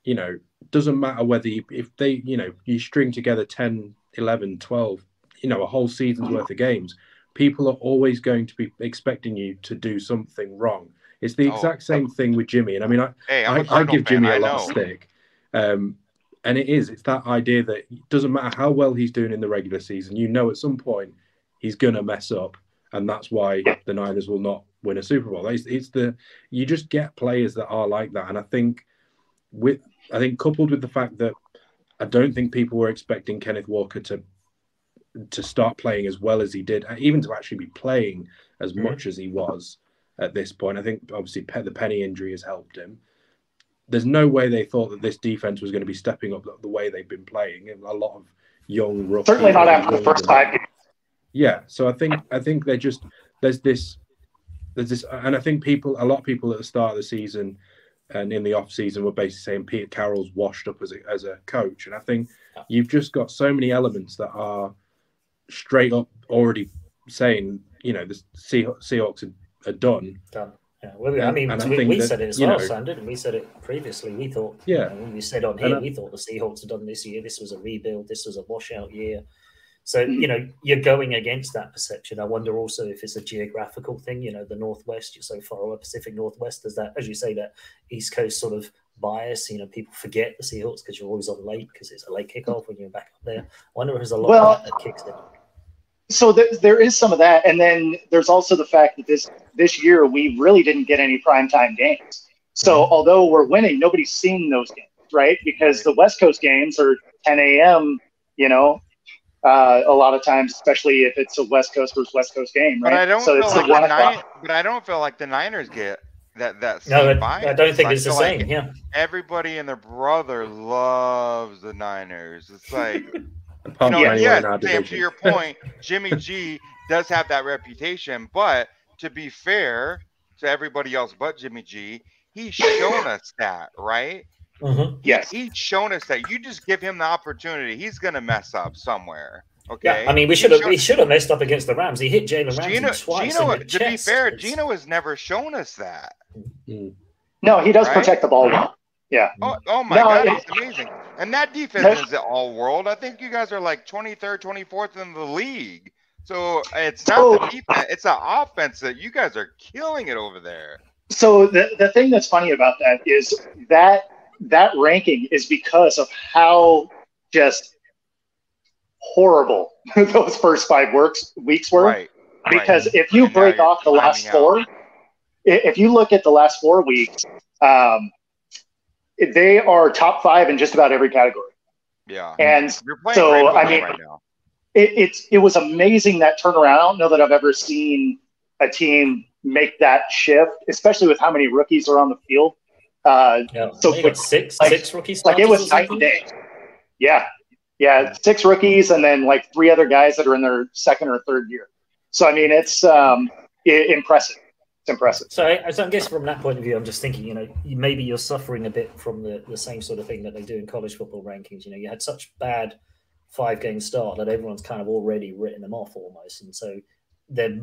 you know, doesn't matter whether if they, you know, you string together 10, 11, 12, you know, a whole season's worth of games, people are always going to be expecting you to do something wrong. It's the exact same thing with Jimmy. And I mean, I give Jimmy a lot of stick. And it's that idea that it doesn't matter how well he's doing in the regular season, you know, at some point he's going to mess up. And that's why the Niners will not win a Super Bowl. You just get players that are like that. And I think coupled with the fact that I don't think people were expecting Kenneth Walker to start playing as well as he did, even to actually be playing as much as he was at this point. I think obviously the Penny injury has helped him. There's no way they thought that this defense was going to be stepping up the way they've been playing. A lot of young rookies. Certainly not after the first 5 games. Yeah, so I think they're just there's this, and I think a lot of people at the start of the season and in the off season were basically saying Pete Carroll's washed up as a coach, and I think you've just got so many elements that are straight up already saying, you know, the Seahawks are done. Yeah, well, I mean, we said it as well, Sam, didn't we? We said it previously. We thought, when we said on here, we thought the Seahawks had done this year. This was a rebuild. This was a washout year. So, you know, you're going against that perception. I wonder also if it's a geographical thing, you know, the Northwest, you're so far away, Pacific Northwest, there's that, as you say, that East Coast sort of bias. You know, people forget the Seahawks because you're always on late because it's a late kickoff when you're back up there. I wonder if there's a lot of that kicks in. So there is some of that. And then there's also the fact that this year we really didn't get any primetime games. So although we're winning, nobody's seen those games, right? Because the West Coast games are 10 a.m., you know, a lot of times, especially if it's a West Coast versus West Coast game, right? But I don't feel like the Niners get that same no, vibe. I don't think it's the same. Like everybody and their brother loves the Niners. It's like, you know, Sam, to your point, Jimmy G does have that reputation, but to be fair to everybody else but Jimmy G, he's shown us that, right? Yes, he's shown us that you just give him the opportunity, he's gonna mess up somewhere. Okay. Yeah, I mean, he should have messed up against the Rams. He hit Jalen Ramsey twice. To be fair, Gino has never shown us that. No, he does protect the ball well. Yeah. Oh my God, it's amazing. And that defense is all world. I think you guys are like 23rd, 24th in the league. So it's not the defense, it's the offense that you guys are killing it over there. So the thing that's funny about that is that ranking is because of how just horrible those first 5 weeks were. Right. Because if you break off the last 4, if you look at the last 4 weeks, they are top 5 in just about every category. Yeah. And you're playing so, I mean, right now. It was amazing, that turnaround. I don't know that I've ever seen a team make that shift, especially with how many rookies are on the field. So six rookies. Like it was night and day. Yeah, 6 rookies and then like 3 other guys that are in their 2nd or 3rd year. So I mean, it's impressive. It's impressive. So I guess from that point of view, I'm just thinking, you know, maybe you're suffering a bit from the same sort of thing that they do in college football rankings. You know, you had such bad 5-game start that everyone's kind of already written them off almost, and so they've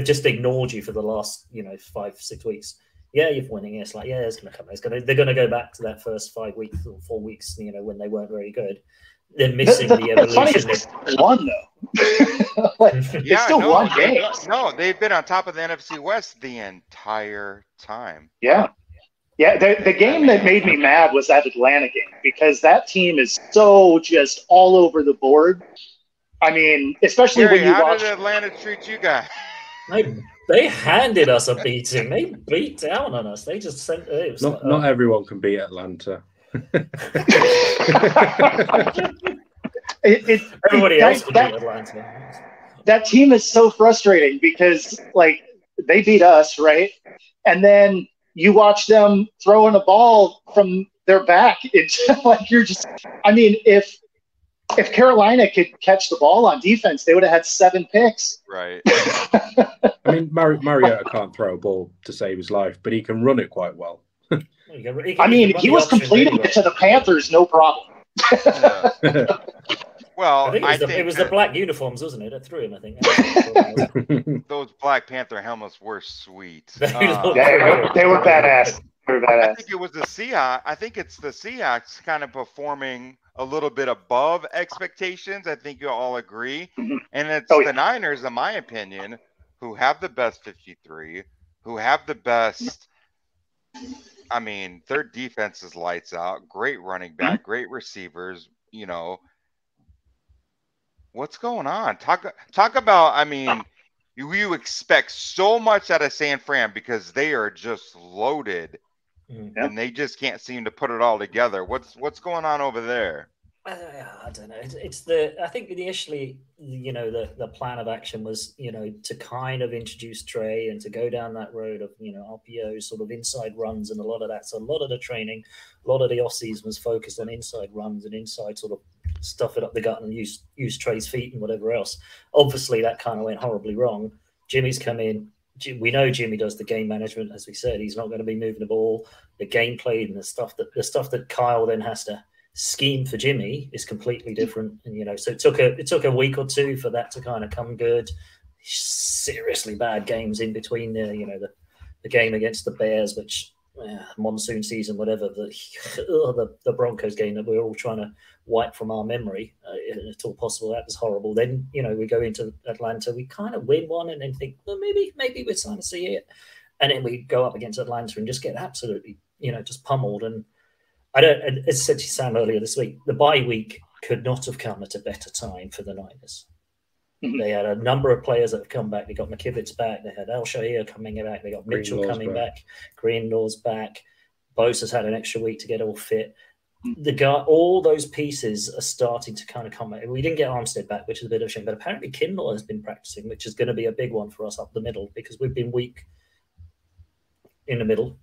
just ignored you for the last 5-6 weeks. Yeah, you're winning. It's like, yeah, it's going to come. They're going to go back to that first 5 weeks or 4 weeks, you know, when they weren't very good. They're missing the evolution. It's won though. They still won games. No, they've been on top of the NFC West the entire time. Yeah. The game that made me mad was that Atlanta game, because that team is so just all over the board. I mean, especially when you watch. How did Atlanta treat you guys? They handed us a beating. They beat down on us. They just sent. Not everyone can beat Atlanta. Everybody else can beat Atlanta. That team is so frustrating because, like, they beat us, right? And then you watch them throwing a ball from their back. It's like you're just. I mean, if Carolina could catch the ball on defense, they would have had 7 picks. Right. I mean, Mariota can't throw a ball to save his life, but he can run it quite well. He was completing it to the Panthers, no problem. Well, I think it was the black uniforms, wasn't it? That threw him, I think. Those Black Panther helmets were sweet. They were badass. I think it was the Seahawks. I think it's the Seahawks kind of performing a little bit above expectations. I think you'll all agree. And it's the Niners, in my opinion, who have the best 53, who have the best. I mean, their defense is lights out. Great running back, great receivers. You know, what's going on? Talk about. I mean, you expect so much out of San Fran because they are just loaded. And they just can't seem to put it all together. What's going on over there? I don't know. I think initially, you know, the plan of action was, you know, to kind of introduce Trey and to go down that road of, you know, RPO sort of inside runs and a lot of that. So a lot of the training, a lot of the off season was focused on inside runs and inside sort of stuff it up the gut and use Trey's feet and whatever else. Obviously, that kind of went horribly wrong. Jimmy's come in. We know Jimmy does the game management, as we said. He's not going to be moving the ball. The gameplay and the stuff that Kyle then has to scheme for Jimmy is completely different. And you know, so it took a week or two for that to kind of come good. Seriously bad games in between there. You know, the game against the Bears, which monsoon season, whatever, the Broncos game that we're all trying to wipe from our memory, if at all possible. That was horrible. Then, you know, we go into Atlanta, we kind of win one and then think, well, maybe we're starting to see it. And then we go up against Atlanta and just get absolutely, you know, just pummeled. And as I said to Sam earlier this week, the bye week could not have come at a better time for the Niners. They had a number of players that have come back. They got McKivitz back. They had Al-Shaair coming back. They got Mitchell coming back. Greenlaw's back. Bosa's had an extra week to get all fit. All those pieces are starting to kind of come back. We didn't get Armstead back, which is a bit of a shame. But apparently Kinlaw has been practicing, which is going to be a big one for us up the middle because we've been weak in the middle.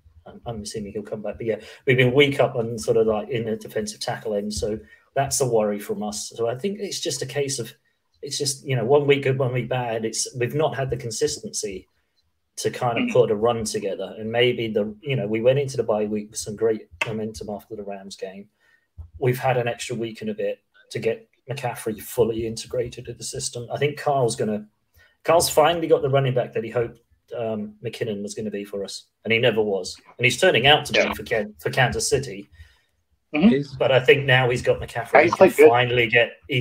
I'm assuming he'll come back. But yeah, we've been weak up on sort of like in the defensive tackle end. So that's a worry from us. So I think it's just a case of, it's just, you know, 1 week good, 1 week bad. We've not had the consistency to kind of put a run together. And maybe we went into the bye week with some great momentum after the Rams game. We've had an extra week and a bit to get McCaffrey fully integrated in the system. I think Carl's finally got the running back that he hoped McKinnon was going to be for us. And he never was. And he's turning out to be for Kansas City. But I think now he's got McCaffrey. He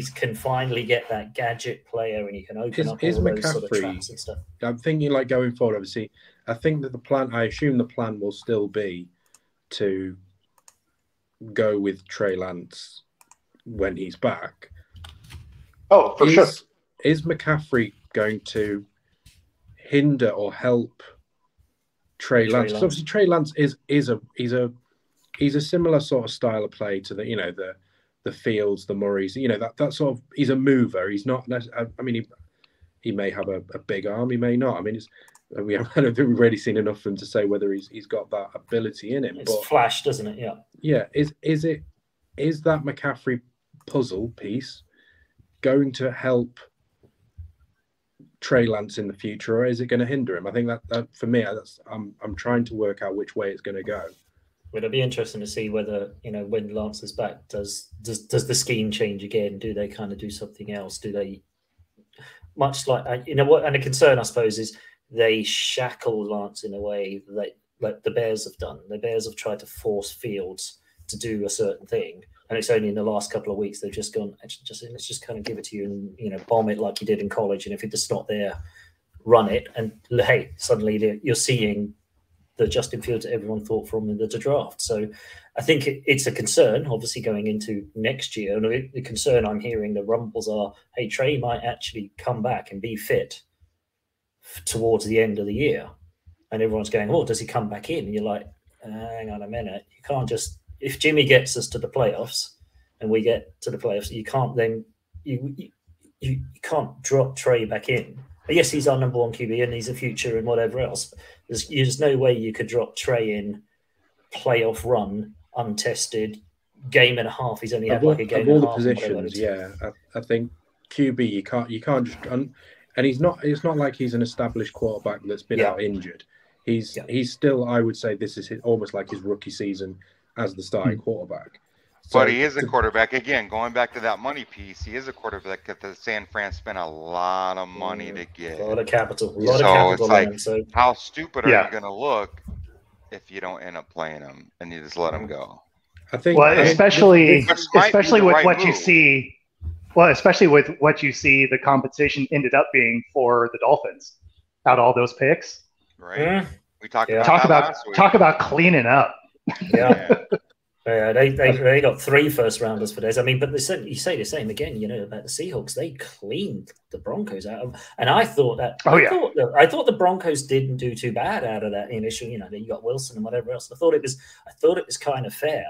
can finally get that gadget player, and he can open up all those sort of traps and stuff. I'm thinking like going forward. Obviously, I think that I assume the plan will still be to go with Trey Lance when he's back. Oh, for sure. Is McCaffrey going to hinder or help Trey Lance? Because obviously Trey Lance he's a similar sort of style of play to the Fields, the Murrays. You know, that sort of, he's a mover. He's not. I mean, he may have a big arm. He may not. I mean, I don't think we've really seen enough of him to say whether he's got that ability in him. It's flash, doesn't it? Yeah. Yeah. Is that McCaffrey puzzle piece going to help Trey Lance in the future, or is it going to hinder him? I think that for me, I'm trying to work out which way it's going to go. Well, it'll be interesting to see whether, you know, when Lance is back, does the scheme change again? Do they kind of do something else? Do they, much like, you know, what? And the concern, I suppose, is they shackle Lance in a way that, like the Bears have done. The Bears have tried to force Fields to do a certain thing, and it's only in the last couple of weeks they've just gone, let's just kind of give it to you and, you know, bomb it like you did in college. And if it's not there, run it. And hey, suddenly you're seeing the Justin Fields that everyone thought from the draft. So I think it's a concern, obviously, going into next year. And the concern I'm hearing, the rumbles are, hey, Trey might actually come back and be fit towards the end of the year. And everyone's going, oh, does he come back in? And you're like, hang on a minute. You can't just, if Jimmy gets us to the playoffs and we get to the playoffs, you can't then, you can't drop Trey back in. Yes, he's our number one QB and he's a future and whatever else. There's no way you could drop Trey in playoff run, untested, game and a half. He's only had like a game and a half. Of all the positions, yeah. I think QB, you can't just, and it's not like he's an established quarterback that's been out injured. He's still, I would say, this is almost like his rookie season as the starting quarterback. But he is a quarterback. Again, going back to that money piece, he is a quarterback that the San Fran spent a lot of money to get. A lot of capital. It's like, man, so how stupid are you going to look if you don't end up playing him and you just let him go? I think, well, especially with what move. you see. Well, especially with what you see, the compensation ended up being for the Dolphins out of all those picks. Right. We talked Yeah. about talk about cleaning up. Yeah. Yeah, they got 3 first rounders for this. I mean, but you say the same again, you know, about the Seahawks. They cleaned the Broncos out of, and I thought that. I thought the Broncos didn't do too bad out of that initial. You know, you got Wilson and whatever else. I thought it was kind of fair.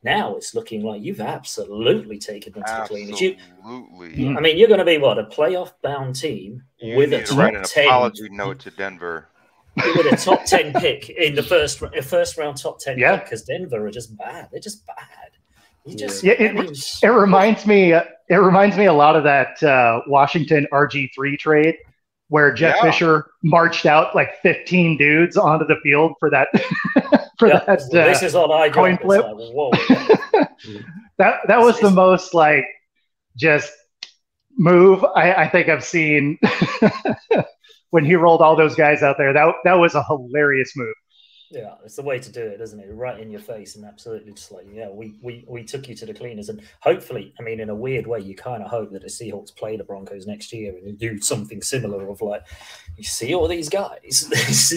Now it's looking like you've absolutely taken them to the cleaners. Absolutely. I mean, you're going to be a playoff-bound team with a write top an 10 apology note to Denver. with a top 10 pick in the first round top 10 pick, because Denver are just bad. They're just bad. It reminds me a lot of that Washington RG3 trade where Jeff Fisher marched out like 15 dudes onto the field for that this is all I coin flip. Like, whoa. that was the most like just move I think I've seen when he rolled all those guys out there. That was a hilarious move. Yeah, it's the way to do it, isn't it? Right in your face, and absolutely just like, we took you to the cleaners, and hopefully, I mean, in a weird way, you kind of hope that the Seahawks play the Broncos next year and do something similar of like, you see all these guys, this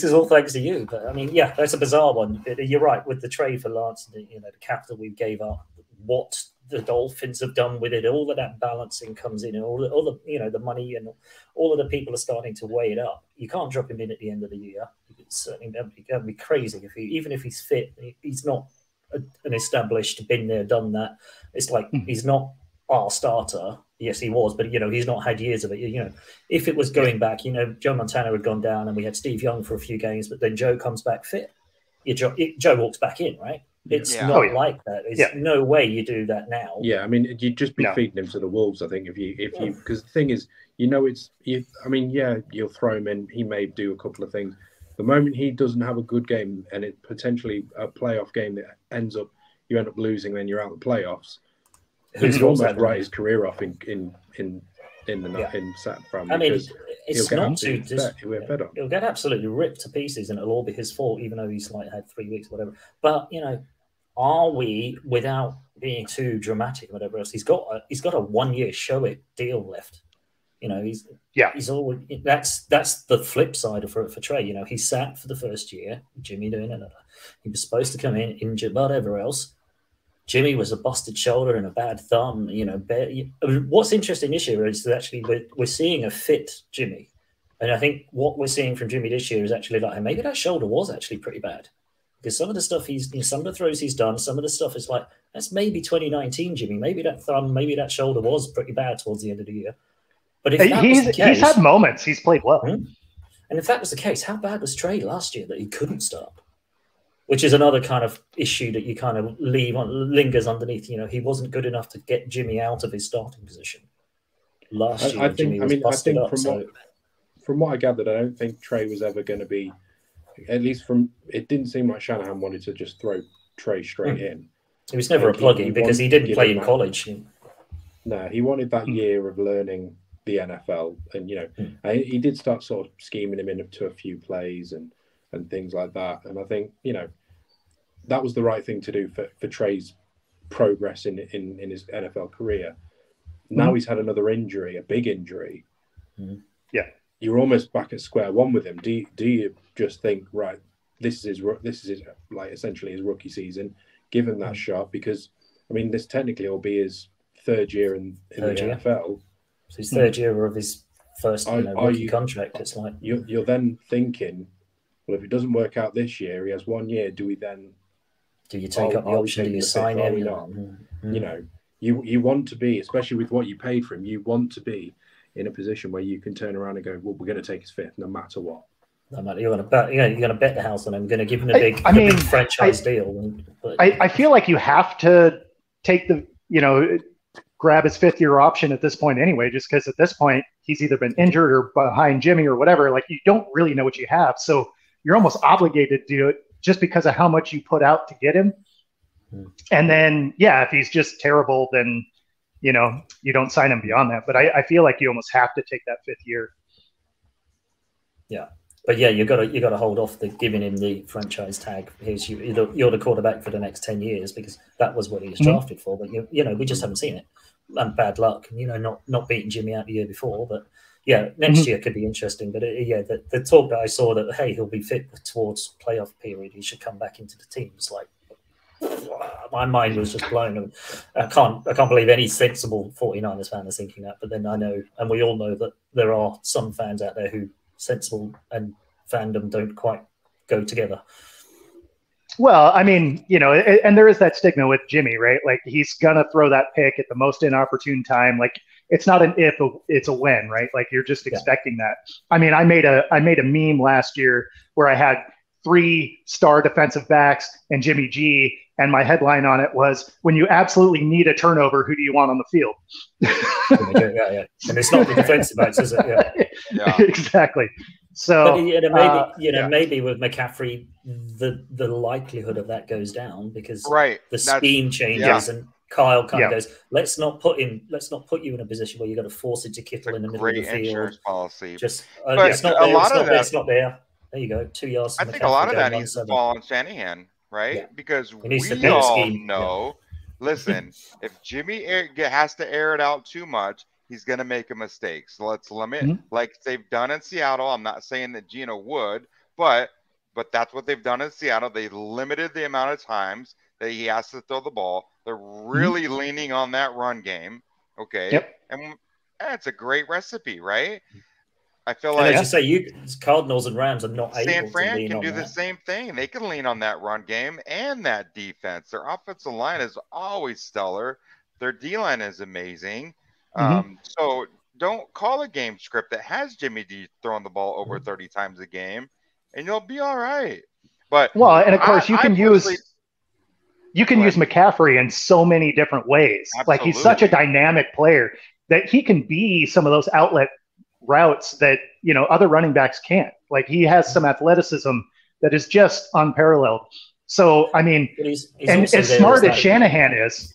is all thanks to you. But I mean, yeah, that's a bizarre one. You're right with the trade for Lance, the capital we gave up, what the Dolphins have done with it, all of that balancing comes in, and all the the money and all of the people are starting to weigh it up. You can't drop him in at the end of the year. It's certainly that'd be crazy even if he's fit. He's not an established, been there, done that. It's like he's not our starter. Yes, he was, but he's not had years of it. If it was going back, Joe Montana had gone down, and we had Steve Young for a few games, but then Joe comes back fit. Joe walks back in, right? It's not like that. There's no way you do that now. Yeah, I mean, you'd just be feeding him to the wolves, I think, if you because the thing is, you'll throw him in. He may do a couple of things. The moment he doesn't have a good game and it potentially a playoff game that you end up losing, then you're out of the playoffs. He's almost write his career off in San Fran. I mean, it's not too. He'll get absolutely ripped to pieces, and it'll all be his fault, even though he's had 3 weeks, or whatever. But are we, without being too dramatic, or whatever else? He's got a 1-year show it deal left. He's always that's the flip side for Trey. He sat for the first year, Jimmy doing another. He was supposed to come in injured, whatever else. Jimmy was a busted shoulder and a bad thumb. What's interesting this year is that actually we're seeing a fit Jimmy, and I think what we're seeing from Jimmy this year is actually like maybe that shoulder was actually pretty bad, because some of the stuff some of the throws he's done, some of the stuff is like that's maybe 2019 Jimmy. Maybe that thumb, maybe that shoulder was pretty bad towards the end of the year. But if he's had moments, he's played well. And if that was the case, how bad was Trey last year that he couldn't start? Which is another kind of issue that you kind of lingers underneath. He wasn't good enough to get Jimmy out of his starting position last year. Jimmy was busted up. From what I gathered, I don't think Trey was ever going to be. At least it didn't seem like Shanahan wanted to just throw Trey straight in. He was never a plug-in because he didn't play in college. No, he wanted that year of learning the NFL, and he did start sort of scheming him into a few plays and things like that. And I think that was the right thing to do for Trey's progress in his NFL career. Now he's had another injury, a big injury. Yeah, you're almost back at square one with him. Do you just think, right, this is like essentially his rookie season, give him that shot? Because I mean, this technically will be his third year in the NFL. So his third year of his first rookie contract. It's like you're then thinking, well, if it doesn't work out this year, he has 1 year. Do you take up the option? Do you sign him? You want to be, especially with what you paid for him, you want to be in a position where you can turn around and go, well, we're going to take his fifth no matter what. No matter, you're going to bet the house on him. Going to give him a big franchise deal. I feel like you have to take grab his fifth-year option at this point anyway, just because at this point he's either been injured or behind Jimmy or whatever. Like, you don't really know what you have. So you're almost obligated to do it just because of how much you put out to get him. And then, yeah, if he's just terrible, then, you know, you don't sign him beyond that. But I feel like you almost have to take that 5th year. Yeah. But yeah, you got to hold off giving him the franchise tag. You're the quarterback for the next 10 years because that was what he was drafted for. But you know, we just haven't seen it. And bad luck, you know, not beating Jimmy out the year before. But yeah, next year could be interesting. But the talk that I saw that hey, he'll be fit towards playoff period. He should come back into the team. It's like my mind was just blown. I can't believe any sensible 49ers fan is thinking that. But then I know, and we all know that there are some fans out there who sensible and fandom don't quite go together. Well, I mean, you know, and there is that stigma with Jimmy, right? Like he's gonna throw that pick at the most inopportune time. Like it's not an if, it's a when, right? Like you're just expecting that. I mean, I made a meme last year where I had 3 star defensive backs and Jimmy G, and my headline on it was, "When you absolutely need a turnover, who do you want on the field?" Yeah. And it's not the defensive backs, is it? Yeah. Exactly. So, but, maybe with McCaffrey, the likelihood of that goes down because the scheme changes and Kyle kind of goes, let's not put you in a position where you've got to force it to Kittle in the middle of the field. Insurance policy. Just it's not there. There you go. 2 yards. I think a lot of that needs to fall on Shanahan, right? Yeah. Because we all know. Listen, if Jimmy has to air it out too much, he's going to make a mistake. So let's limit, like they've done in Seattle. I'm not saying that Geno would, but that's what they've done in Seattle. They limited the amount of times that he has to throw the ball. They're really leaning on that run game. Okay. Yep. And it's a great recipe, right? I feel and like, as you say, Cardinals and Rams are not able San Fran to lean can on do that. the same thing. They can lean on that run game and that defense. Their offensive line is always stellar. Their D-line is amazing. So don't call a game script that has Jimmy D throwing the ball over 30 times a game, and you'll be all right. But and of course you can use McCaffrey in so many different ways. Absolutely. Like he's such a dynamic player that he can be some of those outlet routes that, you know, other running backs can't. Like he has some athleticism that is just unparalleled. So, I mean, he's and as smart as Shanahan is,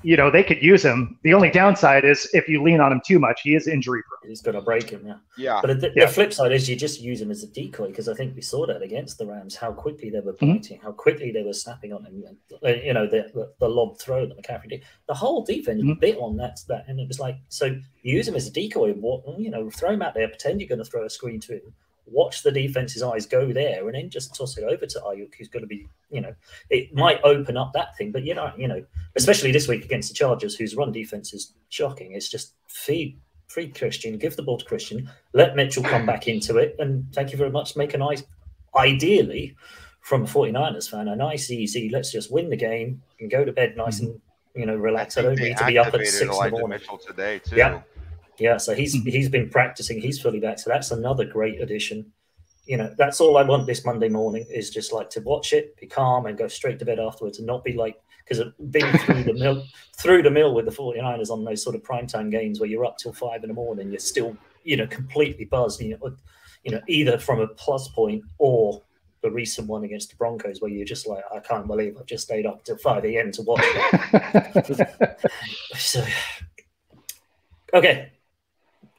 you know, they could use him. The only downside is if you lean on him too much, he is injury prone. He's going to break him, yeah. But the flip side is you just use him as a decoy because I think we saw that against the Rams, how quickly they were biting, how quickly they were snapping on him. You know, the lob throw that McCaffrey did. The whole defense bit on that, and it was like, so use him as a decoy, you know, throw him out there, pretend you're going to throw a screen to him, watch the defense's eyes go there, and then just toss it over to Ayuk, who's going to be, you know, it might open up that thing, but you know, especially this week against the Chargers, whose run defense is shocking. It's just feed Christian, give the ball to Christian, let Mitchell come back into it, and thank you very much. Make a nice, ideally, from a 49ers fan, a nice, easy, let's just win the game and go to bed nice and, you know, relax. I don't need to be up at 6 in the morning. Mitchell today too. Yeah, so he's been practicing. He's fully back. So that's another great addition. You know, that's all I want this Monday morning is just like to watch it, be calm, and go straight to bed afterwards, and not be like, because being through the mill with the 49ers on those sort of primetime games where you're up till 5 in the morning, you're still, you know, completely buzzed. You know, either from a plus point or the recent one against the Broncos where you're just like, I can't believe I've just stayed up till 5 a.m. to watch that. So, okay.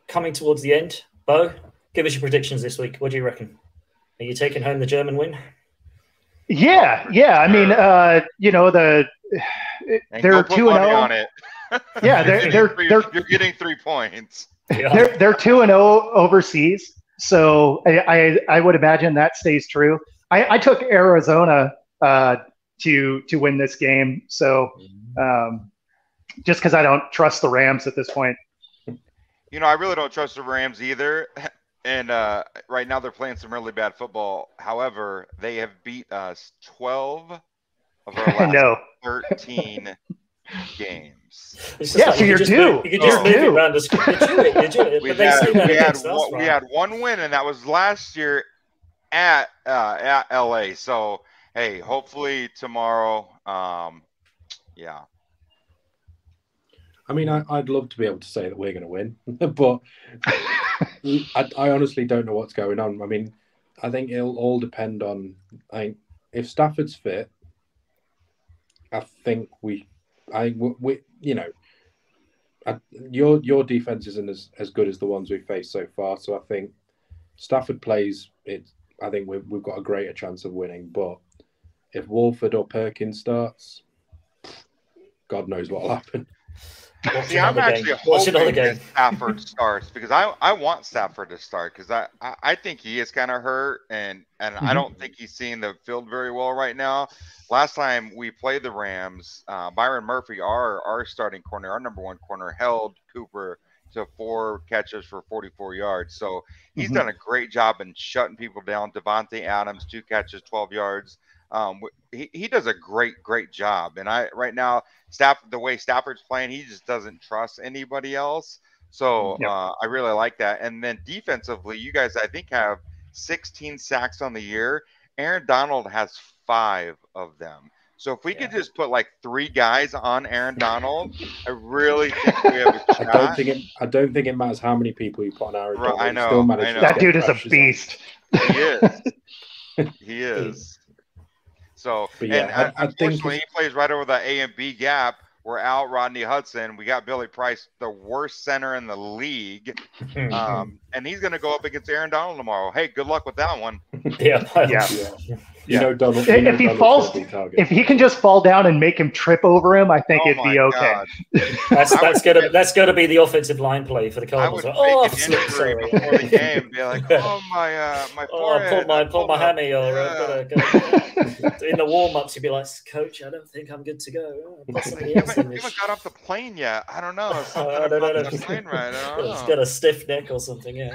Coming towards the end, Bo, give us your predictions this week. What do you reckon? Are you taking home the German win? Yeah. I mean, you know, they're 2-0 on it. Yeah, you're getting 3 points. Yeah. They're 2-0 overseas, so I would imagine that stays true. I took Arizona to win this game, so just because I don't trust the Rams at this point. You know, I really don't trust the Rams either. And right now they're playing some really bad football. However, they have beat us 12 of our last 13 games. Yeah, so you're due. You could just move it around the screen. We had one win, and that was last year at LA. So, hey, hopefully tomorrow, yeah. I mean, I'd love to be able to say that we're going to win, but I honestly don't know what's going on. I mean, I think it'll all depend on if Stafford's fit, I think we, you know, your defense isn't as good as the ones we've faced so far. So I think Stafford plays it. I think we've got a greater chance of winning. But if Wolford or Perkins starts, God knows what'll happen. See, I'm actually hoping that Stafford starts because I want Stafford to start because I think he is kind of hurt and I don't think he's seeing the field very well right now. Last time we played the Rams, Byron Murphy, our starting corner, our number one corner, held Cooper to 4 catches for 44 yards. So he's done a great job in shutting people down. Devontae Adams, 2 catches, 12 yards. He does a great job. And right now, the way Stafford's playing, he just doesn't trust anybody else. So I really like that. And then defensively, you guys, I think, have 16 sacks on the year. Aaron Donald has 5 of them. So if we could just put like 3 guys on Aaron Donald, I really think we have a shot. I don't think it matters how many people you put on Aaron Donald. I know. That dude is a beast. He is. He is. So, yeah, unfortunately, he plays right over the A and B gap. We're out Rodney Hudson. We got Billy Price, the worst center in the league. And he's going to go up against Aaron Donald tomorrow. Hey, good luck with that one. Yeah. You know, Donald. If he falls, if he can just fall down and make him trip over him, I think it'd be okay. That's gonna be the offensive line play for the Cardinals. I would fake an injury before the game. Be like, my forehead. I pulled my hammy, or in the warm-ups, you'd be like, Coach, I don't think I'm good to go. You haven't got off the plane yet. I don't know. I don't know. The plane ride. I don't know. It's got a stiff neck or something. On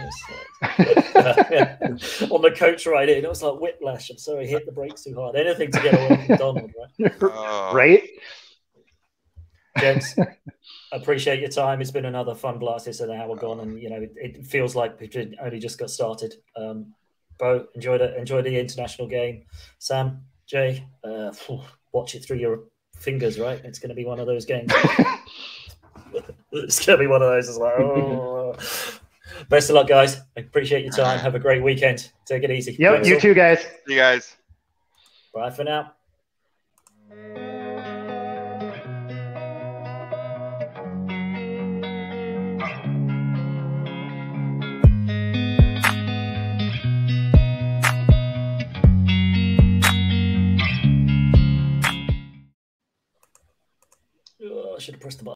the coach ride in, it was like whiplash. I'm sorry, hit the brakes too hard. Anything to get away from Donald, right? Right? Gents, appreciate your time. It's been another fun blast. It's an hour gone, and it feels like we only just got started. Bo, enjoy the international game. Sam, Jay, watch it through your fingers, right? It's going to be one of those games. It's going to be one of those. It's like, oh. Best of luck, guys. I appreciate your time. Have a great weekend. Take it easy. Yep, you too, guys. See you guys. Bye for now. I should have pressed the button.